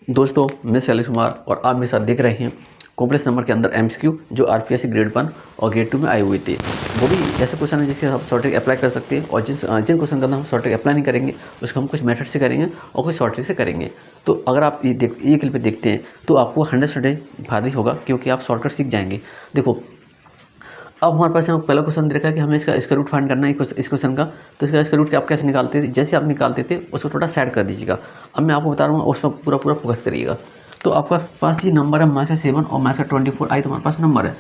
दोस्तों मैं शैलेश कुमार और आप मेरे साथ देख रहे हैं कॉम्प्लेक्स नंबर के अंदर एमसीक्यू जो आरपीएससी ग्रेड 1 और ग्रेड 2 में आए हुए थे। वो भी ऐसे क्वेश्चन है जिसके हम शॉर्ट ट्रिक अप्लाई कर सकते हैं और जिन क्वेश्चन का हम शॉर्ट ट्रिक अप्लाई नहीं करेंगे उसको हम कुछ मेथड से करेंगे और कुछ शॉर्ट ट्रिक से करेंगे। तो अगर आप ये क्लिप देखते हैं तो आपको 100% फायदा ही होगा क्योंकि आप शॉर्टकट सीख जाएंगे। देखो अब हमारे पास यहाँ पहला क्वेश्चन देखा है कि हमें इसका रूट फाइंड करना है इस क्वेश्चन का। तो इसका रूट आप कैसे निकालते थे, जैसे आप निकालते थे उसको थोड़ा साइड कर दीजिएगा। अब मैं आपको बता रहा हूँ उस पर पूरा फोकस करिएगा। तो आपका पास ये नंबर है -7 और -24 आई तुम्हारे पास नंबर है।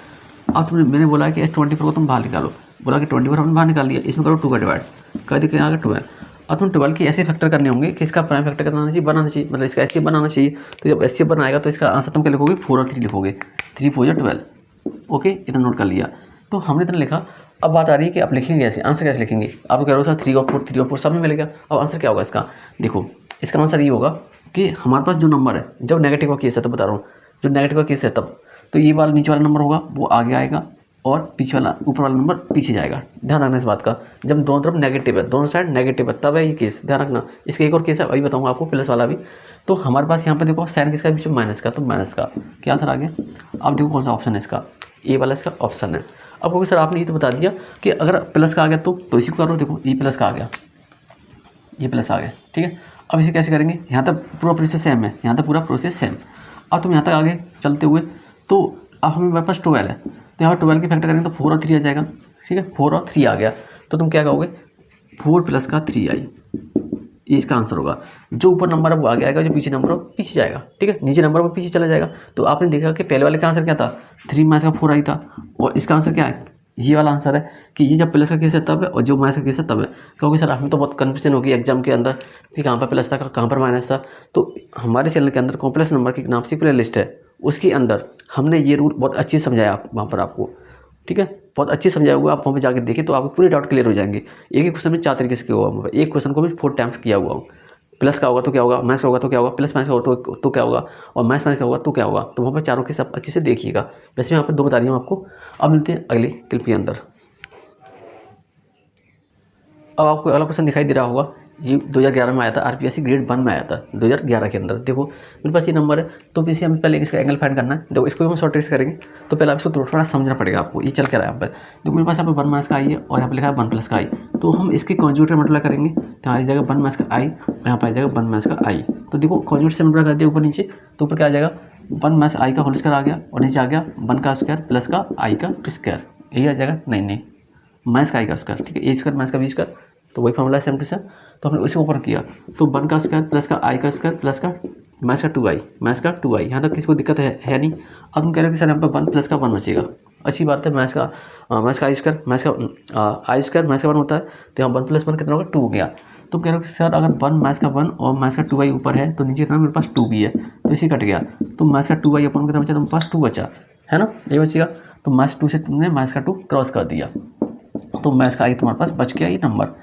अब मैंने बोला कि S24 को तुम बाहर निकालो, बोला कि 24 हमने बाहर निकाल लिया, इसमें करो 2 का डिवाइड कर दिया आगे 12। अब तुम 12 के ऐसे फैक्टर करने होंगे कि इसका प्राइम फैक्टर करना चाहिए, बनाना चाहिए, मतलब इसका एससीएफ बनाना चाहिए। तो जब एससीएफ बनाएगा तो इसका आंसर तुम क्या लिखोगे, 4 और 3 लिखोगे, 3 4 12। ओके, इतना नोट कर लिया। तो हमने इतना लिखा। अब बात आ रही है कि आप लिखेंगे कैसे, आंसर कैसे लिखेंगे। आप कह रहे हो सर 3 और 4 सब में मिलेगा। अब आंसर क्या होगा इसका, देखो इसका आंसर ये होगा कि हमारे पास जो नंबर है, जब नेगेटिव का केस है तो बता रहा हूँ, जो नेगेटिव का केस है तब तो ये वाला नीचे वाला नंबर होगा वो आगे आएगा और पीछे वाला ऊपर वाला नंबर पीछे जाएगा। ध्यान रखना इस बात का, जब दोनों तरफ नेगेटिव है, दोनों साइड नेगेटिव है तब है ये केस, ध्यान रखना। इसका एक और केस है वही बताऊंगा आपको, प्लस वाला भी। तो हमारे पास यहाँ पे देखो साइन किसका बीच में माइनस का, तो माइनस का क्या आंसर आ गया। अब देखो कौन सा ऑप्शन है इसका, ए वाला इसका ऑप्शन है। अब क्योंकि सर आपने ये तो बता दिया कि अगर प्लस का आ गया तो इसी को करो, देखो ये प्लस का आ गया, ये प्लस आ गया, ठीक है। अब इसे कैसे करेंगे, यहाँ तक पूरा प्रोसेस सेम है, यहाँ तक पूरा प्रोसेस सेम। अब तुम यहाँ तक आगे चलते हुए तो अब हमें पास 12 है, तो यहाँ पर 12 की फैक्टर करेंगे तो 4 और 3 आ जाएगा, ठीक है। 4 और 3 आ गया तो तुम क्या कहोगे, 4 + का 3 आई, ये इसका आंसर होगा। जो ऊपर नंबर है वो आगे आएगा, जो पीछे नंबर है पीछे जाएगा, ठीक है। नीचे नंबर वो पीछे चला जाएगा। तो आपने देखा कि पहले वाले का आंसर क्या था, 3 - 4 आई था, और इसका आंसर क्या है, ये वाला आंसर है कि ये जब प्लस का केस है तब है और जो माइनस का केस है तब है। क्योंकि सर हमें तो बहुत कन्फ्यूजन होगी एग्जाम के अंदर कि कहाँ पर प्लस था कहाँ पर माइनस था। तो हमारे चैनल के अंदर कॉम्प्लेक्स नंबर की नाम से प्ले लिस्ट है, उसके अंदर हमने ये रूल बहुत अच्छे से समझाया वहाँ पर आपको, ठीक है। बहुत अच्छे समझाया हुआ, आप वहाँ पर जाकर देखें तो आपको पूरे डाउट क्लियर हो जाएंगे। एक ही क्वेश्चन में 4 तरीके से किया हुआ है, एक क्वेश्चन को भी 4 टाइम्स किया हुआ हूँ। प्लस का होगा तो क्या होगा, माइनस का होगा तो क्या होगा, प्लस माइनस का होगा तो क्या होगा, और माइनस का होगा तो क्या होगा। तो वहाँ पर चारों के सब अच्छे से देखिएगा। वैसे मैं यहाँ पर 2 बता रही हूँ आपको। अब मिलते हैं अगली क्लिप के अंदर। अब आपको अगला क्वेश्चन दिखाई दे रहा होगा, ये 2011 में आया था, आरपीएससी ग्रेड 1 में आया था 2011 के अंदर। देखो मेरे पास ये नंबर है, तो इसे हमें पहले इसका एंगल फाइंड करना है। देखो इसको भी हम शॉर्ट ट्रिक से करेंगे, तो पहले आप इसको थोड़ा समझना पड़ेगा आपको। ये चल क्या रहा है यहाँ पर, देखो मेरे पास यहाँ पर 1 - का आई है और यहाँ पर लिखा है 1 + का आई। तो हम इसके कॉन्जुगेट में मल्टीप्लाई करेंगे, तो यहाँ आ जाएगा 1 - का आई और यहाँ पर आ जाएगा 1 - का आई। तो देखो कॉन्जुगेट से मल्टीप्लाई कर दिया ऊपर नीचे, तो ऊपर क्या आ जाएगा, 1 - आई का होल स्क्वायर आ गया और नीचे आ गया 1 का स्क्वायर प्लस का आई का स्क्वायर, यही आ जाएगा। नहीं माइनस का आई का स्क्वायर, ठीक है, ए स्क्वायर माइनस का बी स्क्वायर, तो वही फॉर्मूला है सेम टू सेम। तो हमने उसी ऊपर किया, तो 1 का स्क्वायर प्लस का आई का स्क्वायर प्लस का माइनस का 2i, माइनस का 2i। यहाँ तक किसी को दिक्कत है नहीं। अब तुम कह रहे हो कि सर यहाँ पर 1 + का 1 बचेगा, अच्छी बात है। माइनस का आई स्क्वायर माइनस का आई स्क्वायर माइनस का 1 होता है, तो यहाँ 1 + 1 कितना होगा, 2 हो गया। तुम कह रहे हो कि सर अगर 1 - का 1 और माइनस का 2i ऊपर है तो नीचे कितना मेरे पास 2 भी है, तो इसी कट गया। तो माइनस का 2i अपन कितना बचा, तुम्हारे पास 2 बचा है ना, ये बचेगा। तो -2 से तुमने -2 क्रॉस कर दिया, तो माइनस का आई तुम्हारे पास बच गया ये नंबर।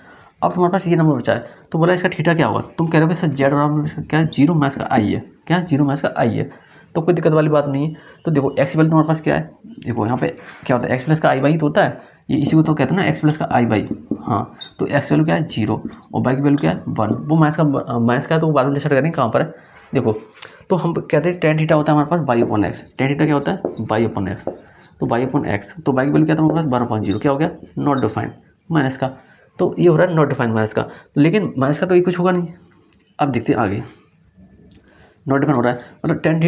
अब तुम्हारे पास ये नंबर बचा है, तो बोला इसका थीटा क्या होगा। तुम कह रहे हो कि सर जेड बराबर इसका क्या है, 0 - का आई है, क्या है 0 - का आई है, तो कोई दिक्कत वाली बात नहीं है। तो देखो एक्स वैल्यू तुम्हारे पास क्या है, देखो यहाँ पे क्या होता है, x + का i/, तो होता है ये, इसी को तो कहते हैं ना x + का i/। हाँ, तो x वैल्यू क्या है 0 और y की वैल्यू क्या है 1। वो माइनस का तो बाद में डिसाइड करेंगे कहाँ पर है। देखो तो हम कहते हैं tan थीटा होता है हमारे पास y/x, tan थीटा क्या होता है y/x, तो y/x, तो y की वैल्यू क्या था हमारे पास 12.0, क्या हो गया नॉट डिफाइंड माइनस का। तो ये हो रहा है नॉट डिफाइंड माइनस का, लेकिन माइनस का तो ये कुछ होगा नहीं। अब देखते हैं आगे, नॉट डिफाइंड हो रहा है, मतलब tan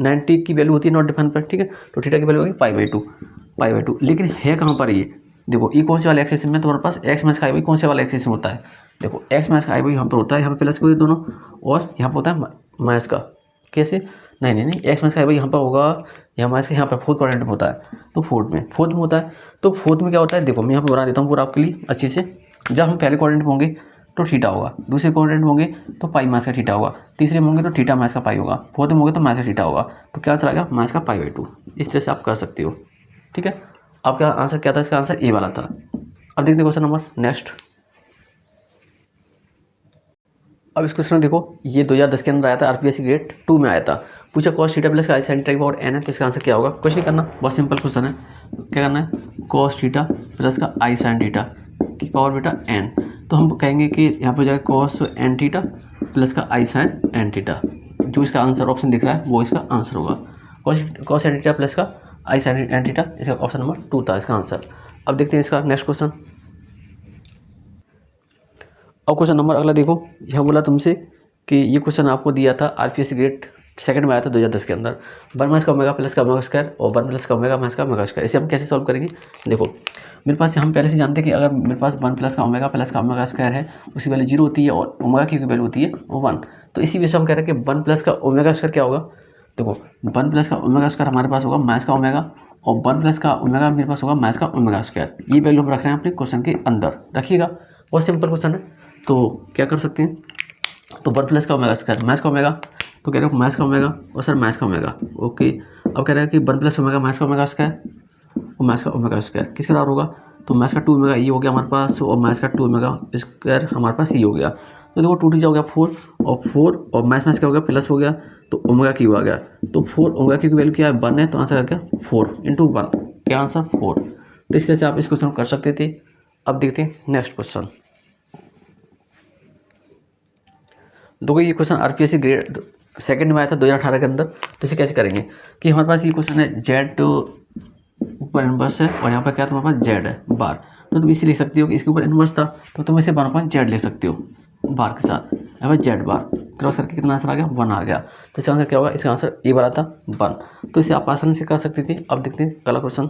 90 की वैल्यू होती है नॉट डिफाइंड पर, ठीक है। तो थीटा की वैल्यू होगी π/2, लेकिन है कहाँ पर ये, देखो ये कौन से वाले एक्सिस में तुम्हारे पास x - का i/, कौन से वाले एक्सिस में होता है, देखो x - का i/, यहाँ पर होता है, यहाँ पे प्लस के दोनों, और यहाँ पर होता है माइनस का। कैसे, नहीं x - का i/, यहाँ पर होगा, यहाँ माइनस का, यहाँ पर 4th क्वाड्रेंट में होता है, तो फोर्थ में होता है। तो फोर्थ में क्या होता है, देखो मैं यहाँ पर बना देता हूँ पूरा आपके लिए अच्छे से। जब हम पहले क्वाड्रेंट में होंगे तो थीटा होगा, दूसरे क्वाड्रेंट में होंगे तो पाई माइनस का थीटा होगा, तीसरे में होंगे तो थीटा माइनस का पाई होगा, फोर्थ में होंगे तो माइनस का थीटा होगा। तो क्या आंसर आएगा माइनस का π/2। इस तरह से आप कर सकते हो, ठीक है। आपका आंसर क्या था, इसका आंसर ए वाला था। अब देखते हैं क्वेश्चन नंबर नेक्स्ट। अब इस क्वेश्चन में देखो, ये 2010 के अंदर आया था, आरपीएससी ग्रेड 2 में आया था। पूछा cos थीटा प्लस का i sin थीटा की पावर n है, तो इसका आंसर क्या होगा। कुछ नहीं करना, बहुत सिंपल क्वेश्चन है। क्या करना है, cos थीटा प्लस का i sin थीटा की पावर बेटा n, तो हम कहेंगे कि यहाँ पर जाएगा cos n थीटा प्लस का i sin n थीटा जो इसका आंसर ऑप्शन दिख रहा है वो इसका आंसर होगा। कॉस साइन थीटा प्लस का आई साइन थीटा, इसका ऑप्शन नंबर 2 था इसका आंसर। अब देखते हैं इसका नेक्स्ट क्वेश्चन। अब क्वेश्चन नंबर अगला देखो, यह बोला तुमसे कि ये क्वेश्चन आपको दिया था आरपीएससी ग्रेड सेकंड में आया था 2010 के अंदर, 1 माइनस का ओमेगा प्लस का ओमेगा स्क्वायर और 1 प्लस का ओमेगा माइनस का ओमेगा स्क्वायर। इसे हम कैसे सॉल्व करेंगे? देखो मेरे पास हम पहले से जानते हैं कि अगर मेरे पास 1 प्लस का ओमेगा स्क्वायर है, उसकी वैल्यू 0 होती है और ओमेगा की वैल्यू होती है 1। तो इसी वजह से हम कह रहे हैं कि 1 प्लस का ओमेगा स्क्वायर क्या होगा? देखो 1 प्लस का ओमेगा स्क्वायर हमारे पास होगा माइनस का ओमेगा, और 1 प्लस का ओमेगा मेरे पास होगा माइनस का ओमेगा स्क्वायर। ये वैल्यू हम रख रहे हैं अपने क्वेश्चन के अंदर, रखिएगा। बहुत सिंपल क्वेश्चन है, तो क्या कर सकते हैं? तो 1 प्लस का ओमेगा स्क्वायर माइनस का ओमेगा, तो कह रहे हो माइनस का ओमेगा और सर माइनस का ओमेगा। ओके, अब कह रहे हैं कि 1 प्लस ओमेगा माइनस का ओमेगा स्क्वायर और माइनस का ओमेगा स्क्वायर किसके बराबर होगा? तो माइनस का 2 ओमेगा ये हो गया हमारे पास, और माइनस का 2 ओमेगा स्क्वायर हमारे पास ये हो गया। तो देखो 2 टीजा हो गया 4 और 4 और माइनस क्या हो गया? प्लस हो गया, तो ओमेगा क्यूब आ गया। तो 4 ओमेगा क्यूब की वैल्यू क्या है? 1 है, तो आंसर आ गया 4 × 1, क्या आंसर 4। तो इस तरह से आप इस क्वेश्चन को कर सकते थे। अब देखते हैं नेक्स्ट क्वेश्चन। देखो ये क्वेश्चन आरपीएससी ग्रेड सेकंड में आया था 2018 के अंदर। तो इसे कैसे करेंगे कि हमारे पास ये क्वेश्चन है जेड ऊपर इनवर्स है और यहाँ पर क्या तुम्हारे पास जेड है बार। तो तुम इसे लिख सकते हो कि इसके ऊपर इनवर्स था तो तुम इसे 1/z लिख सकते हो बार के साथ, यहाँ पर जेड बार क्रॉस करके कितना आंसर आ गया? 1 आ गया। तो इसका आंसर क्या होगा? इसका आंसर ए वाला था 1। तो इसे आप आसानी से कर सकते थे। अब देखते हैं अगला क्वेश्चन।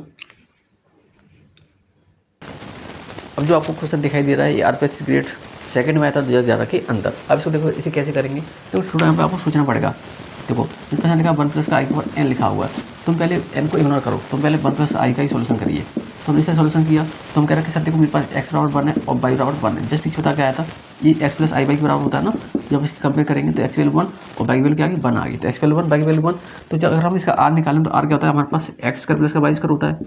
अब जो आपको क्वेश्चन दिखाई दे रहा है ये आरपीएससी ग्रेड सेकंड में आया था 2011 के अंदर। अब इसको देखो इसे कैसे करेंगे, तो थोड़ा यहाँ पे आपको सोचना पड़ेगा। देखो इस पर लिखा 1 प्लस का आई के ऊपर एन लिखा हुआ है, तुम पहले एन को इग्नोर करो, तुम पहले 1 प्लस आई का ही सोल्यूशन करिए। तो हमने इसे सोल्यूशन किया तो हम कह रहे हैं कि सर देखो मेरे पास एक्स बराबर 1 है और वाई बराबर 1 है। जस्ट पीछे बता के आया था ये एक्स प्लस आई वाई के बराबर होता है ना। जब इसकी कंपेयर करेंगे तो एक्स वैल्यू 1 और वाई वैल्यू क्या आ गई? 1 आ गई। तो एक्स वैल्यू 1 वाई वैल्यू 1। तो जब अगर हम इसका आर निकालें तो आर क्या होता है हमारे पास? एक्स स्क्वायर प्लस का वाई स्क्वायर होता है।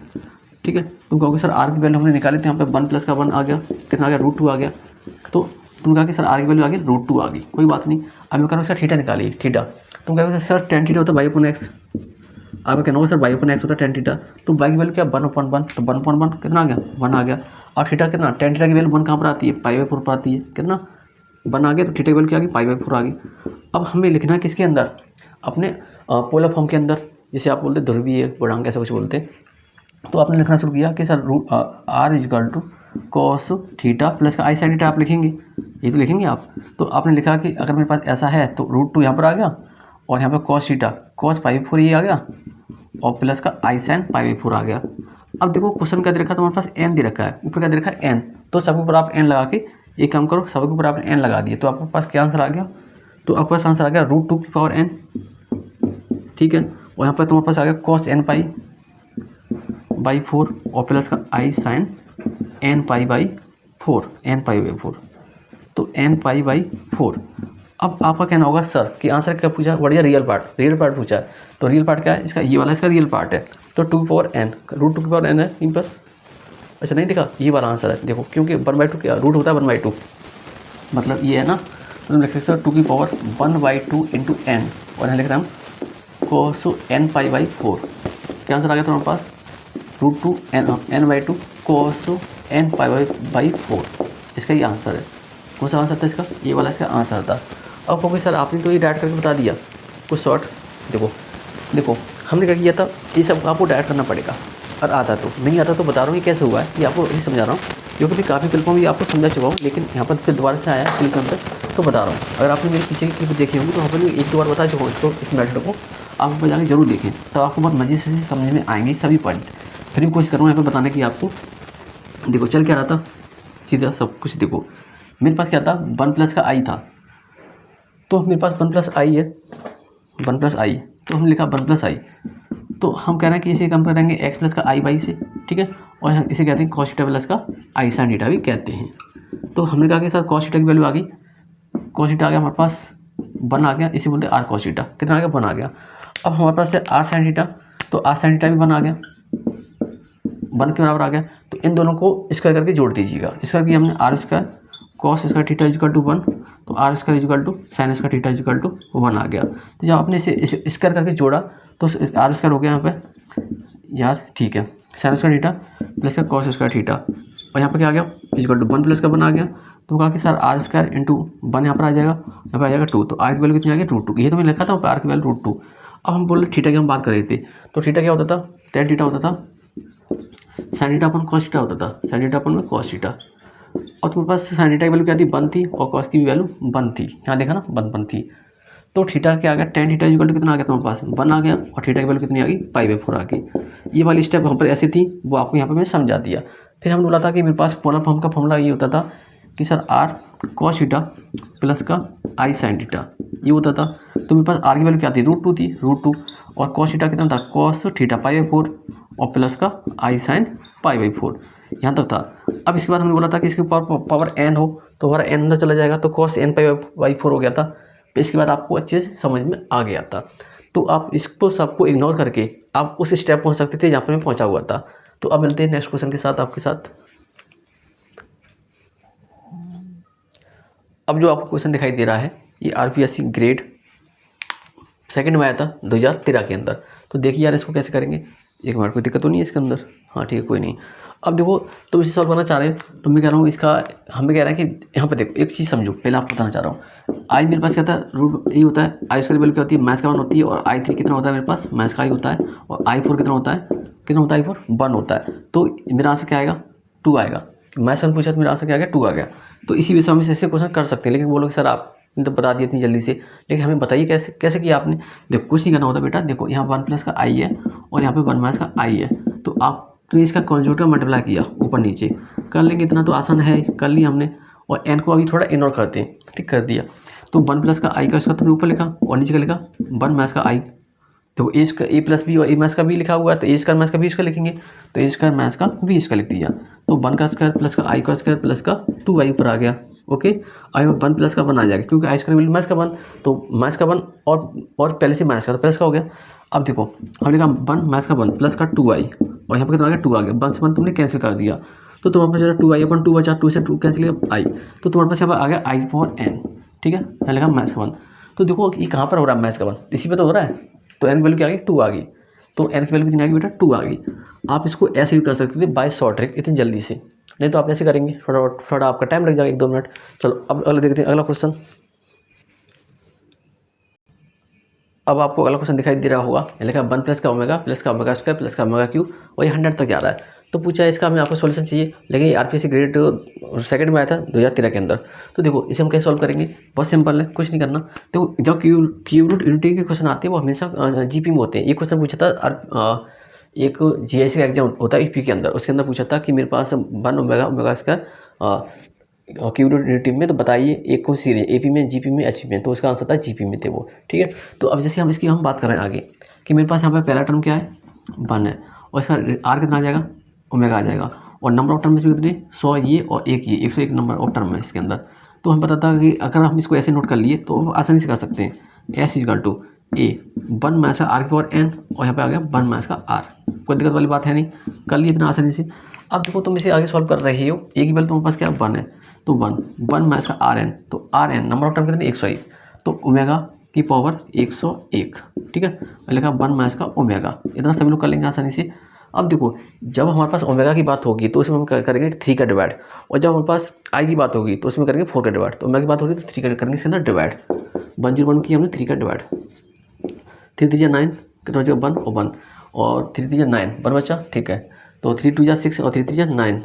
ठीक है, तुम कहोगे सर आर की वैल्यू हमने निकाली थी, यहाँ पे 1 प्लस का 1 आ गया, कितना आ गया? √2 आ गया। तो तुम कहा कि सर आर की वैल्यू आ गई √2 आ गई, कोई बात नहीं। अब मैं कह रहा हूँ इसका थीटा निकालिए, थीटा। तुम कहोगे सर tan थीटा होता है y/x। आपका कहना होगा सर y/x होता है tan थीटा। तो y की वैल्यू क्या? 1/1, तो 1/1 कितना आ गया? 1 आ गया। और थीटा कितना? tan थीटा की वैल्यू 1 कहाँ पर आती है? π/4 पर आती है। कितना? 1 आ गया। तो थीटा की वैल्यू क्या आ गई? π/4 आ गई। अब हमें लिखना है किसके अंदर? अपने पोलर फॉर्म के अंदर, जिसे आप बोलते ध्रुवीय गुणांक ऐसा कुछ बोलते हैं। तो आपने लिखना शुरू किया कि sir r cos theta plus का आई साइन थीटा आप लिखेंगे, ये तो लिखेंगे आप। तो आपने लिखा कि अगर मेरे पास ऐसा है तो √2 यहाँ पर आ गया और यहाँ पर cos थीटा cos π/4 ये आ गया और प्लस का आई साइन π/4 आ गया। अब देखो क्वेश्चन क्या दे रखा है? तुम्हारे पास n दे रखा है, ऊपर क्या दे रखा है? n। तो सबके ऊपर आप n लगा के एक काम करो, सबके ऊपर आपने n लगा दिए तो आपके पास क्या आंसर आ गया? तो आपके पास आंसर आ गया √2 की पावर n। ठीक है, और यहाँ पर तुम्हारे पास आ गया cos n/4 और प्लस का आई साइन n/4 n/4, तो n/4। अब आपका कहना होगा सर कि आंसर क्या पूछा? बढ़िया रियल पार्ट पूछा है। तो रियल पार्ट क्या है? इसका ये वाला इसका रियल पार्ट है। तो 2 की पावर n, √2 की पावर n है इन पर। अच्छा नहीं दिखा? ये वाला आंसर है। देखो क्योंकि 1/2 क्या रूट होता है 1/2, मतलब ये है ना। तो हम लिख सकते हैं 2 की पावर 1/2 × n और यहाँ लिख रहे हैं हम cos n/4। क्या आंसर आ गया तुम्हारे पास? √2 n/2 cos n/4। इसका ये आंसर है। कौन सा आंसर था इसका? ये वाला इसका आंसर था। अब क्योंकि सर आपने तो ये डायरेक्ट करके बता दिया कुछ शॉर्ट। देखो हमने क्या किया था, ये सब आपको डायरेक्ट करना पड़ेगा। और आता तो नहीं आता तो बता रहा हूँ ये कैसे हुआ है, ये आपको यही समझा रहा हूँ क्योंकि मैं काफ़ी क्लिपों में आपको समझा चुका हूँ, लेकिन यहाँ पर फिर दोबारा से आया क्लिप अंदर तो बता रहा हूँ। अगर आपने मेरे पीछे की क्लिप देखी होंगी तो वहाँ पर मैं 1-2 बार बता चुका हूँ इसको, इस मैथड को आप वहाँ पर जाकर जरूर देखें, तो आपको बहुत मज़े से समझ में आएंगे सभी पॉइंट। फिर भी कोशिश करूँगा यहाँ पर बताने की आपको। देखो चल क्या रहा था, सीधा सब कुछ देखो। मेरे पास क्या था? 1 प्लस का आई था, तो मेरे पास 1 प्लस आई है, 1 प्लस आई, तो हमने लिखा 1 प्लस आई। तो हम कह रहे हैं कि इसे कम करेंगे x प्लस का आई बाई से, ठीक है। और इसे कहते हैं cos थीटा प्लस का आई साइन थीटा भी कहते हैं। तो हमने कहा कि सर cos थीटा की वैल्यू आ गई, cos थीटा आ गया हमारे पास 1 आ गया, इसे बोलते हैं r cos थीटा। कितना आ गया? 1 आ गया। अब हमारे पास है r साइन थीटा, तो r साइन थीटा भी 1 आ गया, 1 के बराबर आ गया। तो इन दोनों को स्क्वायर करके जोड़ दीजिएगा। स्क्वायर किया हमने r² cos square theta equal to 1, तो r square equal to sine square theta equal to 1 आ गया। तो जब आपने इसे स्क्वायर करके जोड़ा तो r स्क्वायर हो गया यहाँ पे यार, ठीक है, साइन स्क्वायर थीटा प्लस का cos स्क्वायर थीटा, और यहाँ पे क्या आ गया? इक्वल टू 1 प्लस का 1 आ गया। तो कहा कि सर आर स्क्वायर इंटू 1 यहाँ पर आ जाएगा, यहाँ पर आ जाएगा 2, तो आर की वैल्यू कितनी आ गई √2, ये तो मैंने लिखा था आर की वैल्यू √2। अब हम बोल रहे थीटा की हम बात कर रहे थे, तो थीटा क्या होता था, tan थीटा होता था, sin थीटा अपन cos थीटा होता था, sin थीटा अपन में cos थीटा। और तुम्हारे पास sin थीटा की वैल्यू क्या थी 1 थी और cos की वैल्यू 1 थी, यहाँ देखा ना 1 थी। तो थीटा क्या आ गया, tan थीटा इक्वल टू कितना आ गया तुम्हारे पास 1 आ गया, और थीटा की वैल्यू कितनी आ गई π/4 आ गई। ये वाली स्टेप वहाँ पर ऐसी थी, वो आपको यहाँ पर मैं समझा दिया। फिर हमने बोला था कि मेरे पास पोलर फॉर्म का फॉर्मूला ये होता था कि sir R cos theta plus का आई sin थीटा, ये होता था। तो मेरे पास आर की वैल्यू क्या थी √2 थी, √2, और cos थीटा कितना था cos थीटा π/4 और प्लस का आई sin π/4, यहाँ तक था। अब इसके बाद हमने बोला था कि इसके पावर n हो तो हमारा n अंदर चला जाएगा, तो cos n π/4 हो गया था। फिर इसके बाद आपको अच्छे से समझ में आ गया था, तो आप इसको सबको इग्नोर करके आप उस स्टेप पहुँच सकते थे जहाँ पर मैं पहुँचा हुआ था। तो अब मिलते हैं नेक्स्ट क्वेश्चन के साथ आपके साथ। अब जो आपको क्वेश्चन दिखाई दे रहा है ये आरपीएससी ग्रेड सेकंड में आया था 2013 के अंदर। तो देखिए यार इसको कैसे करेंगे, एक मिनट, कोई दिक्कत तो नहीं है इसके अंदर, हाँ ठीक है कोई नहीं। अब देखो तुम इसे सॉल्व करना चाह रहे हो, तो मैं कह रहा हूँ इसका, हमें कह रहे हैं कि यहाँ पर देखो एक चीज़ समझो, पहले आपको बताना चाह रहा हूँ। आई मेरे पास क्या था रूट ये होता है, आई स्क्वायर वैल्यू क्या होती है मैथ्स का 1 होती है, और आई 3 कितना होता है मेरे पास मैथ्स का आई होता है, और आई 4 कितना होता है आई 4 1 होता है। तो मेरा आंसर क्या आएगा 2 आएगा, मैथ्स में पूछा तो मेरा आंसर क्या आ गया 2 आ गया। तो इसी वजह से हम ऐसे क्वेश्चन कर सकते हैं, लेकिन बोलोगे सर आपने तो बता दिया इतनी जल्दी से, लेकिन हमें बताइए कैसे कैसे किया आपने। देखो कुछ नहीं करना होता बेटा, देखो यहाँ 1 प्लस का आई है और यहाँ पे 1 माइनस का आई है, तो आपने इसका कॉन्जुगेट मल्टीप्लाई किया ऊपर नीचे कर लेंगे, इतना तो आसान है, कर लिया हमने। और एन को अभी थोड़ा इग्नोर करते हैं, ठीक कर दिया। तो 1 प्लस का आई का इसका तुमने ऊपर लिखा और नीचे का लिखा 1 माइनस का आई, तो ए का ए प्लस बी और ए माइनस का बी लिखा हुआ है, तो ए स्क्वायर माइनस का बी इसका लिखेंगे, तो ए स्क्वायर माइनस का बी इसका लिख दिया। तो 1 का स्क्वायर प्लस का आई का स्क्वायर प्लस का 2 आई ऊपर आ गया, ओके। आई में 1 प्लस का 1 आ जाएगा, क्योंकि आई स्क्वायर वैल्यू माइनस का 1, तो माइनस का 1 और पहले से माइनस का तो प्लस का हो गया। अब देखो हमने कहा 1 माइनस का 1 प्लस का 2 आई, और यहाँ पर कितना आ गया 2 आ गया, 1 से 1 तुमने कैंसिल कर दिया, तो तुम्हारे पास जो 2 आई अपन 2 बचा, 2 से 2 कैंसिल किया आई, तो तुम्हारे पास यहाँ पर आ गया आई पावर n, ठीक है, यहाँ लिखा माइनस का 1। तो देखो ये कहाँ पर हो रहा है माइनस का 1, इसी पे तो हो रहा है, तो n की वैल्यू क्या आ गई 2 आ गई, तो n की वैल्यू कितनी आ गई बेटा 2 आ गई। आप इसको ऐसे भी कर सकते थे बाय शॉर्ट ट्रिक इतनी जल्दी से, नहीं तो आप ऐसे करेंगे थोड़ा आपका टाइम लग जाएगा 1-2 मिनट। चलो अब अगला देखते हैं, अगला क्वेश्चन। अब आपको अगला क्वेश्चन दिखाई दे रहा होगा, लिखा 1 प्लस का ओमेगा प्लस का ओमेगा स्क्वायर प्लस का ओमेगा क्यूब, और ये 100 तक जा रहा है। तो पूछा है इसका हमें आपको सॉल्यूशन चाहिए, लेकिन ये आरपीएससी ग्रेड सेकंड में आया था 2013 के अंदर। तो देखो इसे हम कैसे सॉल्व करेंगे, बहुत सिंपल है, कुछ नहीं करना। तो जब क्यूब रूट यूनिटी के क्वेश्चन आते हैं वो हमेशा जीपी में होते हैं। ये क्वेश्चन पूछा था एक जीआईसी का एग्जाम होता है यूपी के अंदर, उसके अंदर पूछा था कि मेरे पास 1 omega square cube root unity में, तो बताइए एक को सीरीज एपी में जीपी में एचपी में, तो उसका आंसर था जीपी में थे वो, ठीक है। तो अब जैसे हम इसकी बात कर रहे हैं आगे कि मेरे पास यहाँ पर पहला टर्म क्या है 1 है, और इसका आर कितना आ जाएगा ओमेगा आ जाएगा, और नंबर ऑफ टर्म इसमें कितने 100 ये और एक ये 101 नंबर ऑफ टर्म है इसके अंदर। तो हम पता था कि अगर हम इसको ऐसे नोट कर लिए तो आसानी से कर सकते हैं, S equal to A 1 minus R की पावर n, और यहाँ पे आ गया 1 माइनस का आर, कोई दिक्कत वाली बात है नहीं, कर लिए इतना आसानी से। अब देखो तुम इसे आगे सॉल्व कर रहे हो, ए की वैल्यू तुम्हारे पास क्या 1 है, तो 1 माइनस का आर एन, तो R N number of term कितने 101, तो ओमेगा की पावर 101, ठीक है, लिखा 1 माइनस का ओमेगा, इतना सभी लोग कर लेंगे आसानी से। अब देखो जब हमारे पास ओमेगा की बात होगी तो उसमें हम करेंगे 3 का डिवाइड, और जब हमारे पास आई की बात होगी तो उसमें करेंगे 4 का डिवाइड। तो ओमेगा की बात होगी तो 3 का करेंगे इसके अंदर डिवाइड, 101 की हमने 3 का डिवाइड, 3 3 9 कितना बचेगा 1 और 1, और 3 3 9 1 बचा, ठीक है। तो 3 2 6 और 3 3 9,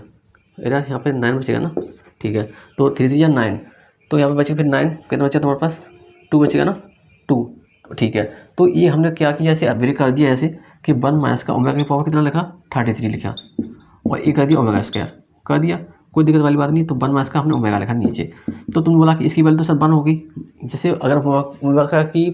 यार यहाँ पे 9 बचेगा ना, ठीक है। तो 3 3 9, तो यहाँ पे बचेगा फिर 9, कितना बचा तुम्हारे पास 2 बचेगा ना 2, ठीक है। तो ये हमने क्या किया, ऐसे अभी कर दिया ऐसे कि 1 माइनस का ओमेगा की पावर कितना लिखा 33 लिखा, और ये कर दिया ओमेगा स्क्वायर कर दिया, कोई दिक्कत वाली बात नहीं। तो 1 माइनस का हमने ओमेगा लिखा नीचे। तो तुमने बोला कि इसकी वैल्यू तो सर 1 होगी, जैसे अगर ओमेगा की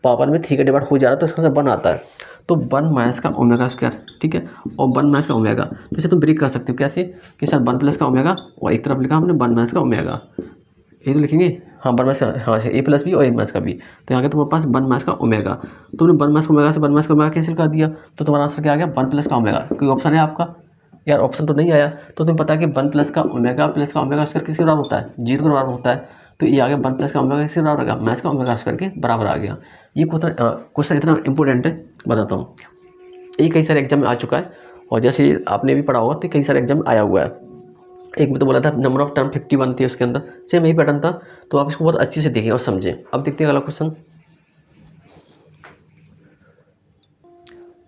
पावर में 3 का डिवाइड हो जा रहा है तो इसका सर 1 आता है, तो 1 माइनस का ओमेगा स्क्वायर, ठीक है, और 1 माइनस का ओमेगा, जैसे तुम ब्रेक कर सकते हो कैसे कि सर 1 प्लस का ओमेगा, और एक तरफ लिखा हमने 1 माइनस का ओमेगा, ये तो लिखेंगे हाँ 1 माइनस, हाँ ए प्लस बी और ए माइनस का बी, तो यहाँ तुम्हारे पास 1 माइनस का ओमेगा, तो तुमने 1 माइनस का ओमेगा से 1 माइनस का ओमेगा कैंसिल कर दिया, तो तुम्हारा आंसर क्या आ गया 1 प्लस का ओमेगा। कोई ऑप्शन है आपका, यार ऑप्शन तो नहीं आया। तो तुम्हें पता है कि 1 प्लस का ओमेगा स्क्वायर किसके बराबर होता है 0 के बराबर होता है, तो ये आ गया 1 प्लस का ओमेगा किसके बराबर आ गया माइनस का ओमेगा स्क्वायर के बराबर आ गया। ये क्वेश्चन इतना इंपॉर्टेंट है, बताता हूँ, ये कई सारे एग्जाम में आ चुका है, और जैसे आपने भी पढ़ा होगा तो कई सारे एग्जाम आया हुआ है। एक में तो बोला था नंबर ऑफ टर्म 51 थी उसके अंदर, सेम यही पैटर्न था। तो आप इसको बहुत अच्छे से देखें और समझें। अब देखते हैं अगला क्वेश्चन।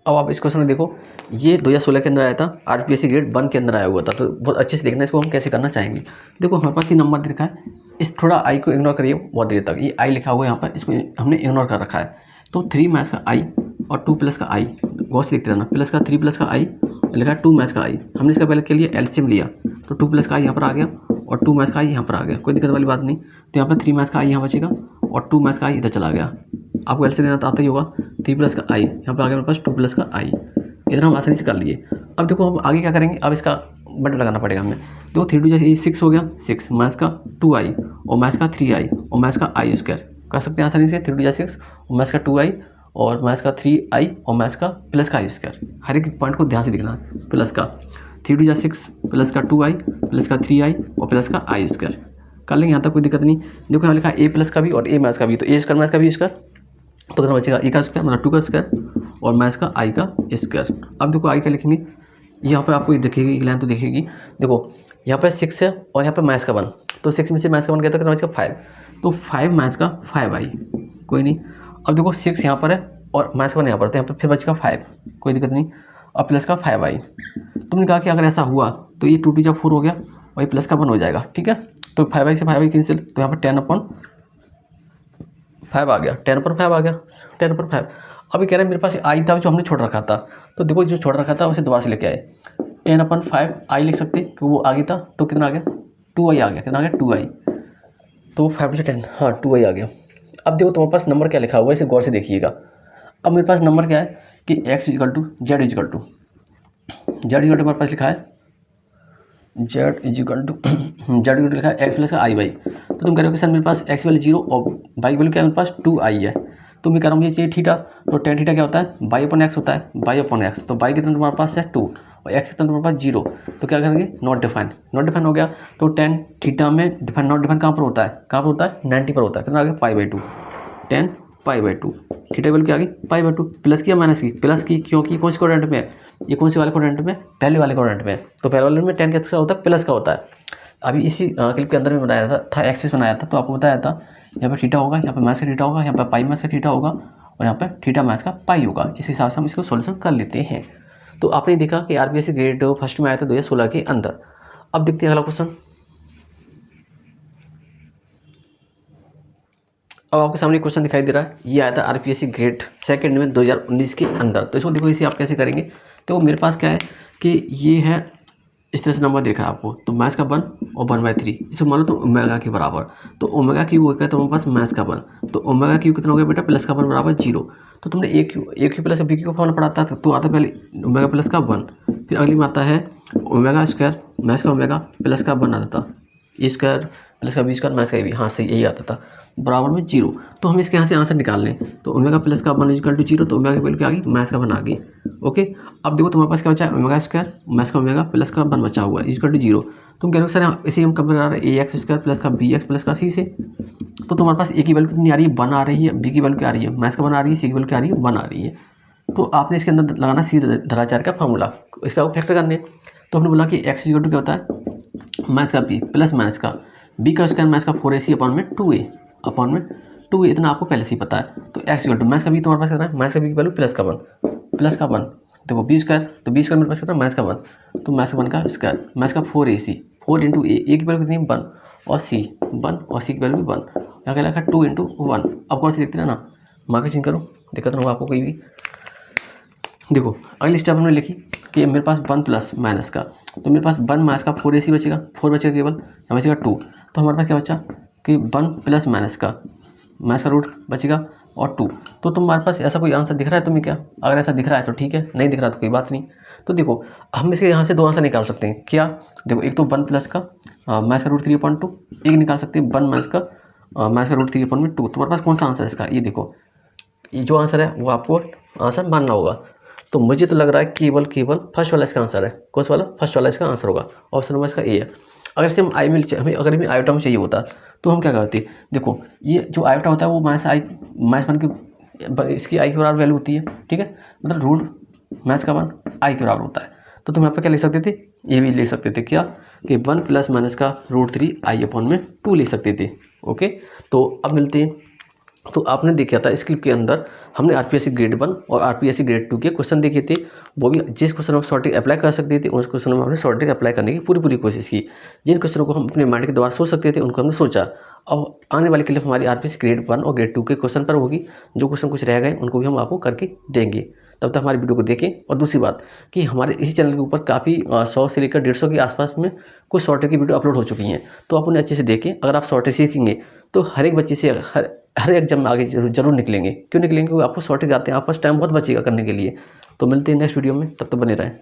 अब आप इस क्वेश्चन में देखो, ये 2016 के अंदर आया था, आरपीएससी ग्रेड 1 के अंदर आया हुआ था। तो बहुत अच्छे से देखना इसको हम कैसे करना चाहेंगे। देखो हमारे पास ये नंबर दे रखा है, इस थोड़ा आई को इग्नोर करिए बहुत देर तक। ये आई लिखा हुआ है यहाँ पर, इसको हमने इग्नोर कर रखा है। तो 3 मैथ्स का आई और 2 प्लस का आई, गौर से लिखते रहना, प्लस का 3 प्लस का आई, लिखा है 2 मैथ्स का आई। हमने इसका पहले के लिए एलसीएम लिया, तो 2 प्लस का आई यहाँ पर आ गया और 2 मैथ्स का आई यहाँ पर आ गया, कोई दिक्कत वाली बात नहीं। तो यहाँ पर 3 मैथ्स का आई यहाँ बचेगा और 2 मैथ्स का आई इधर चला गया। आपको एलसीएम लेना तो आता ही होगा, 3 प्लस का आई यहाँ पर आ गया मेरे पास 2 प्लस का आई, इतना हम आसानी से कर लिए। अब देखो हम आगे क्या करेंगे, अब इसका बटन लगाना पड़ेगा हमें। देखो 3 2 जैसे 6 हो गया, 6 मैथ्स का 2 आई और मैथ्स का 3 आई और मैथ्स का आई स्क्वायर कर सकते हैं आसानी से। 3 2 6 और मैथ्स का 2 आई और मैथ्स का 3 आई और मैथ्स का प्लस का आई स्क्वायर। हर एक पॉइंट को ध्यान से देखना है। प्लस का 3 2 6 प्लस का 2 आई प्लस का 3 आई और प्लस का आई स्क्वायर कर लेंगे, यहाँ तक कोई दिक्कत नहीं। देखो यहाँ लिखा है ए प्लस का भी और ए मैथ्स का भी, तो ए स्क्वायर मैथ्स का भी स्क्वायर, तो कितना बचेगा ए का स्क्वायर मतलब 2 का स्क्वायर और मैथ्स का आई का स्क्वायर। अब देखो आई का लिखेंगे, यहाँ पे आपको दिखेगी लाइन तो दिखेगी। देखो यहाँ पे 6 है और यहाँ पे मैथ्स का 1, तो 6 में से मैथ्स का 1 गया तो कितना बचेगा 5, तो 5 मैथ्स का 5 आई, कोई नहीं। अब देखो 6 यहाँ पर है और मैथ्स का 1 यहाँ पर, तो यहाँ पर फिर बचेगा 5, कोई दिक्कत नहीं, और प्लस का 5 आई। तुमने कहा कि अगर ऐसा हुआ तो ये 2 2 4 हो गया और ये प्लस का 1 हो जाएगा, ठीक है। तो 5 आई से 5 आई कैंसिल, तो यहाँ पर 10/5 आ गया, 10/5 आ गया, 10/5। अभी कह रहे हैं मेरे पास आई था जो हमने छोड़ रखा था, तो देखो जो छोड़ रखा था उसे दोबारा से लेके आए। 10/5 आई लिख सकते क्योंकि वो आगे था, तो कितना आ गया 2 आई आ गया, कितना आ गया 2 आई, तो 5 से 10 हाँ 2 आई आ गया। अब देखो तुम्हारे पास नंबर क्या लिखा हुआ है, इसे गौर से देखिएगा। अब मेरे पास नंबर क्या है कि x equal to Z equal to हमारे पास लिखा है जेड इक्वल टू लिखा है एक्स प्लस का आई बाई। तो तुम कह रहे हो कि सर मेरे पास एक्स वैल्यू 0 और बाई वैल्यू क्या है, मेरे पास 2 आई है। तो मैं कह रहा हूँ ये चाहिए थीटा, तो tan थीटा क्या होता है बाई अपॉन एक्स होता है, बाई अपॉन एक्स। तो बाई कितना तुम्हारे पास है 2 और एक्स कितना तुम्हारे पास 0, तो क्या करेंगे नॉट डिफाइन हो गया। तो tan थीटा में डिफाइन नॉट डिफाइन कहाँ पर होता है, 90 पर होता है, कितना आ गया π/2, tan π/2। थीटा वैल्यू क्या आ गई π/2, प्लस की या माइनस की, प्लस की, क्योंकि कौन से क्वाड्रेंट में है, ये कौन से वाले क्वाड्रेंट में, पहले वाले क्वाड्रेंट में। तो पहले वाले में tan क्या होता है प्लस का होता है। अभी इसी क्लिप के अंदर में बनाया था एक्सिस बनाया था, तो आपको बताया था यहाँ पे थीटा होगा, यहाँ पे मैथ्स का थीटा होगा, यहाँ पे पाई मैथ्स का थीटा होगा और यहाँ पे थीटा मैथ्स का पाई होगा। इस हिसाब से हम इसको सॉल्यूशन कर लेते हैं। तो आपने देखा कि आरपीएससी ग्रेड फर्स्ट में आया था 2016 के अंदर। अब देखते हैं अगला क्वेश्चन। अब आपके सामने क्वेश्चन दिखाई दे रहा है, ये आया था आरपीएससी ग्रेड सेकंड में 2019 के अंदर। तो इसको देखो, इसे आप कैसे करेंगे। तो मेरे पास क्या है कि ये है इस तरह से नंबर देखा है आपको, तो मैथ्स का 1 और 1/3, इसको मानो तो ओमेगा के बराबर। तो ओमेगा क्यू हो गया तो हमारे पास मैथ्स का 1, तो ओमेगा क्यू कितना हो गया बेटा प्लस का 1 बराबर 0। तो तुमने A Q plus B Q formula पढ़ा था, तो आता पहले ओमेगा प्लस का 1, फिर अगली में आता है ओमेगा स्क्वायर मैथ्स का ओमेगा प्लस का 1 आता था, ए स्क्वायर प्लस का बी स्क्वायर मैथ्स का भी, हाँ सही यही आता था बराबर में 0। तो हम इसके यहाँ से आंसर निकाल लें, तो ओमेगा प्लस का 1 इक्वल टू 0, तो ओमेगा की वैल्यू क्या आ गई मैथ्स का 1 आ गई। ओके, अब देखो तुम्हारे पास क्या बचा है ओमेगा स्क्वायर मैथ्स का ओमेगा प्लस का 1 बचा हुआ है इक्वल टू 0। तुम कह रहे हो सर इसे हम कंपेयर कर रहे हैं ax स्क्वायर प्लस का bx प्लस का c से, तो तुम्हारे पास a की वैल्यू कितनी आ रही है 1 आ रही है, b की वैल्यू क्या आ रही है मैथ्स का 1 आ रही है, c की वैल्यू क्या आ रही है 1 आ रही है। तो आपने इसके अंदर लगाना सी धराचार का फॉर्मूला, इसका फैक्टर करने। तो हमने बोला कि x इक्वल टू क्या होता है मैथ्स का b प्लस मैथ्स का b का स्क्वायर मैथ्स का 4ac अपॉन में 2a, इतना आपको पहले से ही पता है। तो x इक्वल टू मैथ्स का b तुम्हारे पास कितना है मैथ्स का b की वैल्यू प्लस का 1 देखो b स्क्वायर, तो b स्क्वायर मेरे पास कितना मैथ्स का 1, तो मैथ्स का 1 का स्क्वायर मैथ्स का 4ac 4 इंटू ए की वैल्यू कितनी 1 और c की वैल्यू भी 1, यहाँ क्या लिखा 2 इंटू 1। अब कौन सी लिखते हैं ना मार्केट चेंज करो, दिक्कत ना हो आपको कोई भी। देखो अगली स्टेप हमने लिखी कि मेरे पास 1 प्लस माइनस का, तो मेरे पास 1 माइनस का 4ac बचेगा, 4 बचेगा केवल, यहाँ बचेगा 2। तो हमारे पास क्या बचा कि 1 प्लस माइनस का मैथ्स का रूट बचेगा और 2। तो तुम्हारे पास ऐसा कोई आंसर दिख रहा है तुम्हें क्या, अगर ऐसा दिख रहा है तो ठीक है, नहीं दिख रहा तो कोई बात नहीं। तो देखो हम इसके यहाँ से 2 आंसर निकाल सकते हैं क्या, देखो एक तो 1 प्लस का मैथ्स का रूट 3/2, एक निकाल सकते हैं 1 मैथ्स का रूट 3/2। तुम्हारे पास कौन सा आंसर है इसका, ये देखो ये जो आंसर है वो आपको आंसर मानना होगा। तो मुझे तो लग रहा है केवल फर्स्ट वाला इसका आंसर है, कौन सा वाला फर्स्ट वाला इसका आंसर होगा, ऑप्शन नंबर इसका ए है। अगर से हम हमें अगर हमें आयोटा में चाहिए होता तो हम क्या करते, देखो ये जो आयोटा होता है वो मैथ्स 1 की इसकी आई के बराबर वैल्यू होती है, ठीक है, मतलब रूट मैथ्स का 1 आई के बराबर होता है। तो तुम यहाँ पर क्या लिख सकते थे ये भी लिख सकते थे क्या कि 1 प्लस माइनस का √3 I/2 लिख सकते थे। ओके, तो अब मिलते हैं। तो आपने देखा था इस क्लिप के अंदर हमने आरपीएससी ग्रेड 1 और आरपीएससी ग्रेड 2 के क्वेश्चन देखे थे। वो भी जिस क्वेश्चन में शॉर्ट ट्रिक अप्लाई कर सकते थे उस क्वेश्चन में हमने शॉर्ट ट्रिक अप्लाई करने की पूरी कोशिश की। जिन क्वेश्चनों को हम अपने माइंड के द्वारा सोच सकते थे उनको हमने सोचा। अब आने वाली क्लिप हमारी आरपीएससी ग्रेड 1 और ग्रेड 2 के क्वेश्चन पर होगी। जो क्वेश्चन कुछ रह गए उनको भी हम आपको करके देंगे। तब तक हमारी वीडियो को देखें। और दूसरी बात कि हमारे इसी चैनल के ऊपर काफ़ी 100 से लेकर 150 के आसपास में कुछ शॉर्ट ट्रिक की वीडियो अपलोड हो चुकी हैं, तो आप उन्हें अच्छे से देखें। अगर आप शॉर्ट ट्रिक सीखेंगे तो हर एक बच्चे से हर एग्जाम में आगे जरूर निकलेंगे। क्यों निकलेंगे? क्योंकि आपको शॉर्ट ट्रिक आते हैं, आपके पास टाइम बहुत बचेगा करने के लिए। तो मिलते हैं नेक्स्ट वीडियो में, तब तक बने रहें।